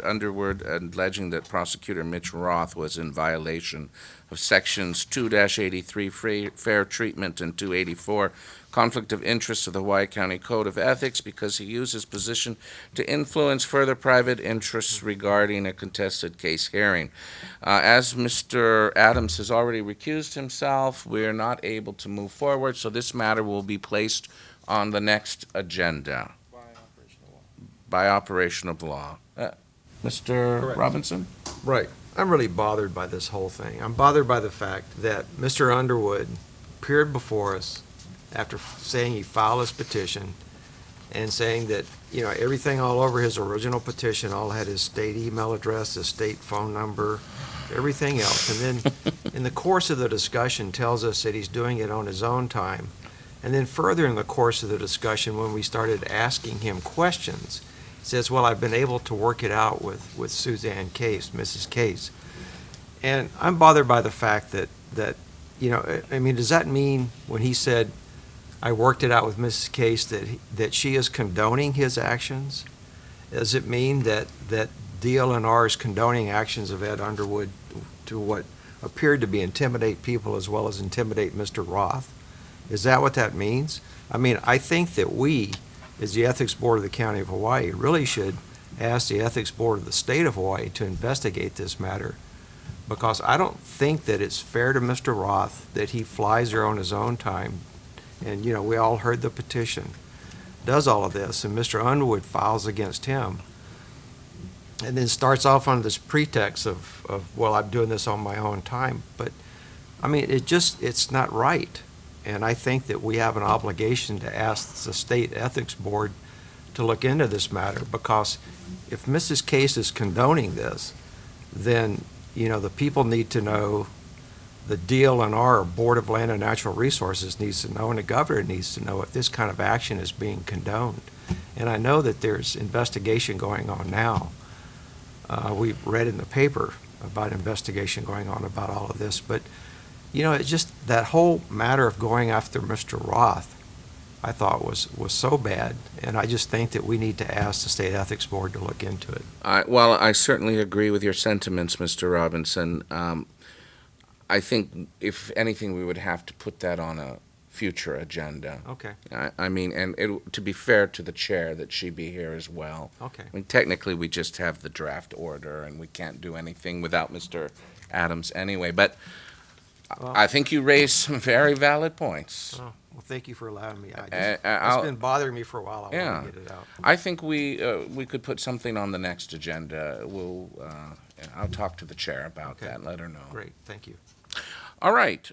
Underwood, alleging that prosecutor Mitch Roth was in violation of sections 2-83 fair treatment and 284 conflict of interest of the Hawaii County Code of Ethics because he used his position to influence further private interests regarding a contested case hearing. As Mr. Adams has already recused himself, we are not able to move forward, so this matter will be placed on the next agenda by operation of law. Mr. Correct. Robinson? Right. I'm really bothered by this whole thing. I'm bothered by the fact that Mr. Underwood appeared before us after saying he filed his petition and saying that, everything all over his original petition all had his state email address, his state phone number, everything else. And then in the course of the discussion tells us that he's doing it on his own time. And then further in the course of the discussion, when we started asking him questions, he says, well, I've been able to work it out with Suzanne Case, Mrs. Case. And I'm bothered by the fact that does that mean when he said, I worked it out with Mrs. Case, that she is condoning his actions? Does it mean that DLNR is condoning actions of Ed Underwood to what appeared to be intimidate people as well as intimidate Mr. Roth? Is that what that means? I think that we, as the Ethics Board of the County of Hawaii, really should ask the Ethics Board of the State of Hawaii to investigate this matter, because I don't think that it's fair to Mr. Roth that he flies there on his own time. And, we all heard the petition, does all of this, and Mr. Underwood files against him, and then starts off on this pretext of well, I'm doing this on my own time. But, it's not right. And I think that we have an obligation to ask the State Ethics Board to look into this matter, because if Mrs. Case is condoning this, then, the people need to know, the DLNR, Board of Land and Natural Resources, needs to know, and the governor needs to know if this kind of action is being condoned. And I know that there's investigation going on now. We've read in the paper about investigation going on about all of this, but it's just that whole matter of going after Mr. Roth, I thought was so bad, and I just think that we need to ask the State Ethics Board to look into it. Well, I certainly agree with your sentiments, Mr. Robinson. I think, if anything, we would have to put that on a future agenda. Okay. To be fair to the chair, that she be here as well. Okay. Technically, we just have the draft order, and we can't do anything without Mr. Adams anyway. But Well, I think you raised some very valid points. well, thank you for allowing me. I'll- It's been bothering me for a while. I Yeah. want to get it out. I think we could put something on the next agenda. I'll talk to the chair about Okay. that and let her know. Great, thank you. All right.